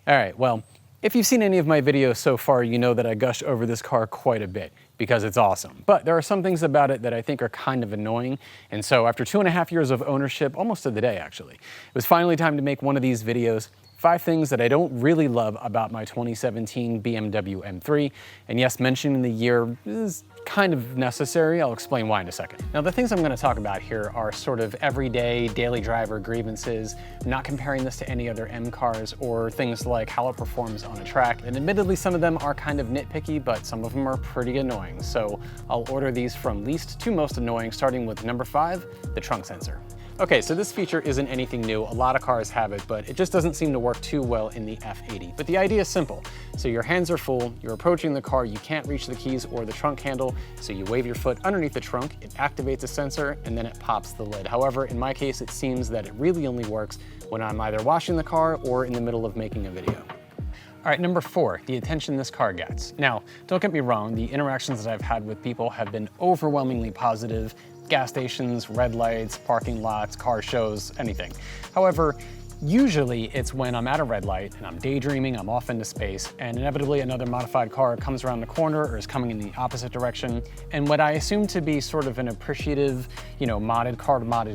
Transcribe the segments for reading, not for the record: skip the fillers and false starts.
All right, well, if you've seen any of my videos so far, you know that I gush over this car quite a bit because it's awesome. But there are some things about it that I think are kind of annoying. And so after 2.5 years of ownership, almost to the day actually, it was finally time to make one of these videos. 5 things that I don't really love about my 2017 BMW M3. And yes, mentioning the year is kind of necessary. I'll explain why in a second. Now, the things I'm going to talk about here are sort of everyday daily driver grievances. I'm not comparing this to any other M cars or things like how it performs on a track. And admittedly, some of them are kind of nitpicky, but some of them are pretty annoying. So I'll order these from least to most annoying, starting with number 5, the trunk sensor. Okay, so this feature isn't anything new. A lot of cars have it, but it just doesn't seem to work too well in the F80. But the idea is simple. So your hands are full, you're approaching the car, you can't reach the keys or the trunk handle, so you wave your foot underneath the trunk, it activates a sensor, and then it pops the lid. However, in my case, it seems that it really only works when I'm either washing the car or in the middle of making a video. All right, number 4, the attention this car gets. Now, don't get me wrong, the interactions that I've had with people have been overwhelmingly positive. Gas stations, red lights, parking lots, car shows, anything. However, usually it's when I'm at a red light and I'm daydreaming, I'm off into space, and inevitably another modified car comes around the corner or is coming in the opposite direction. And what I assume to be sort of an appreciative, modded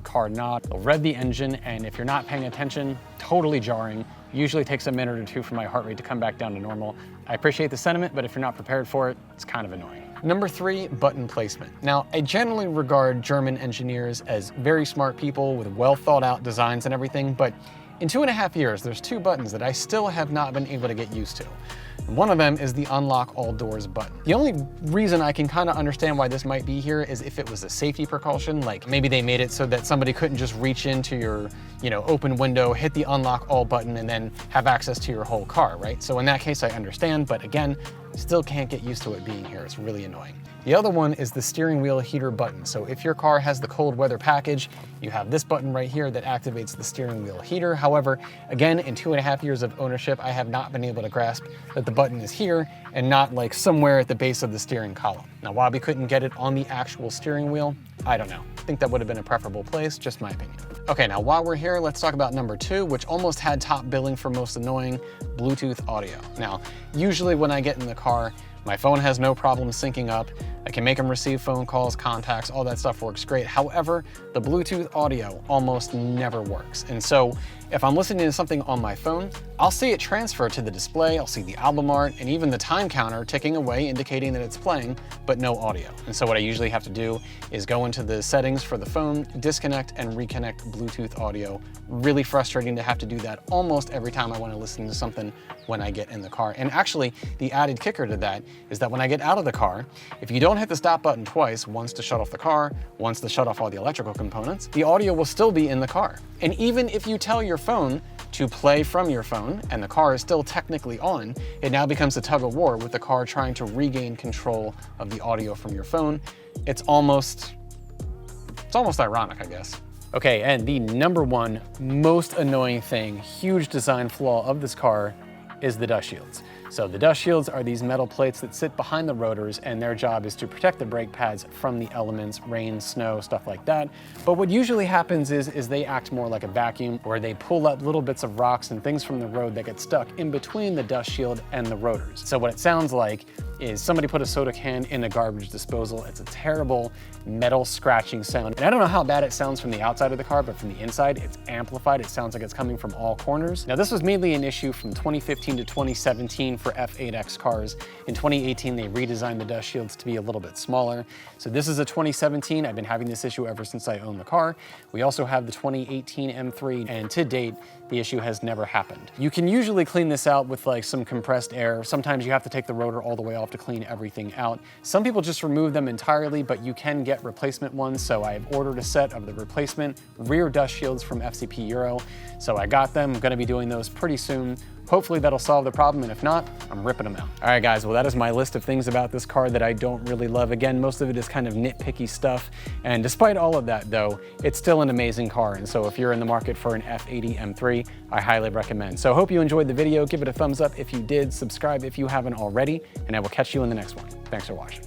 car nod, they'll rev the engine, and if you're not paying attention, totally jarring. Usually takes a minute or two for my heart rate to come back down to normal. I appreciate the sentiment, but if you're not prepared for it, it's kind of annoying. Number 3, button placement. Now, I generally regard German engineers as very smart people with well thought out designs and everything, but in 2.5 years, there's 2 buttons that I still have not been able to get used to. One of them is the unlock all doors button. The only reason I can kind of understand why this might be here is if it was a safety precaution, like maybe they made it so that somebody couldn't just reach into your, open window, hit the unlock all button, and then have access to your whole car, right? So in that case, I understand, but again, still can't get used to it being here. It's really annoying. The other one is the steering wheel heater button. So if your car has the cold weather package, you have this button right here that activates the steering wheel heater. However, again, in 2.5 years of ownership, I have not been able to grasp that the button is here and not like somewhere at the base of the steering column. Now, why we couldn't get it on the actual steering wheel, I don't know. I think that would have been a preferable place, just my opinion. Okay, now while we're here, let's talk about number 2, which almost had top billing for most annoying, Bluetooth audio. Now, usually when I get in the car, my phone has no problem syncing up. I can make them receive phone calls, contacts, all that stuff works great. However, the Bluetooth audio almost never works. And so if I'm listening to something on my phone, I'll see it transfer to the display, I'll see the album art, and even the time counter ticking away indicating that it's playing, but no audio. And so what I usually have to do is go into the settings for the phone, disconnect and reconnect Bluetooth audio. Really frustrating to have to do that almost every time I want to listen to something when I get in the car. And actually, the added kicker to that is that when I get out of the car, if you don't hit the stop button twice, once to shut off the car, once to shut off all the electrical components, the audio will still be in the car. And even if you tell your phone to play from your phone and the car is still technically on, it now becomes a tug of war with the car trying to regain control of the audio from your phone. It's almost ironic, I guess. Okay, and the number 1 most annoying thing, huge design flaw of this car is the dust shields. So the dust shields are these metal plates that sit behind the rotors, and their job is to protect the brake pads from the elements, rain, snow, stuff like that. But what usually happens is they act more like a vacuum, where they pull up little bits of rocks and things from the road that get stuck in between the dust shield and the rotors. So what it sounds like is somebody put a soda can in a garbage disposal. It's a terrible metal scratching sound. And I don't know how bad it sounds from the outside of the car, but from the inside, it's amplified. It sounds like it's coming from all corners. Now, this was mainly an issue from 2015 to 2017 for F8X cars. In 2018, they redesigned the dust shields to be a little bit smaller. So this is a 2017. I've been having this issue ever since I owned the car. We also have the 2018 M3, and to date, the issue has never happened. You can usually clean this out with like some compressed air. Sometimes you have to take the rotor all the way off to clean everything out. Some people just remove them entirely, but you can get replacement ones. So I've ordered a set of the replacement rear dust shields from FCP Euro. So I got them. I'm gonna be doing those pretty soon. Hopefully that'll solve the problem, and if not, I'm ripping them out. All right, guys, well, that is my list of things about this car that I don't really love. Again, most of it is kind of nitpicky stuff, and despite all of that, though, it's still an amazing car, and so if you're in the market for an F80 M3, I highly recommend. So I hope you enjoyed the video. Give it a thumbs up if you did, subscribe if you haven't already, and I will catch you in the next one. Thanks for watching.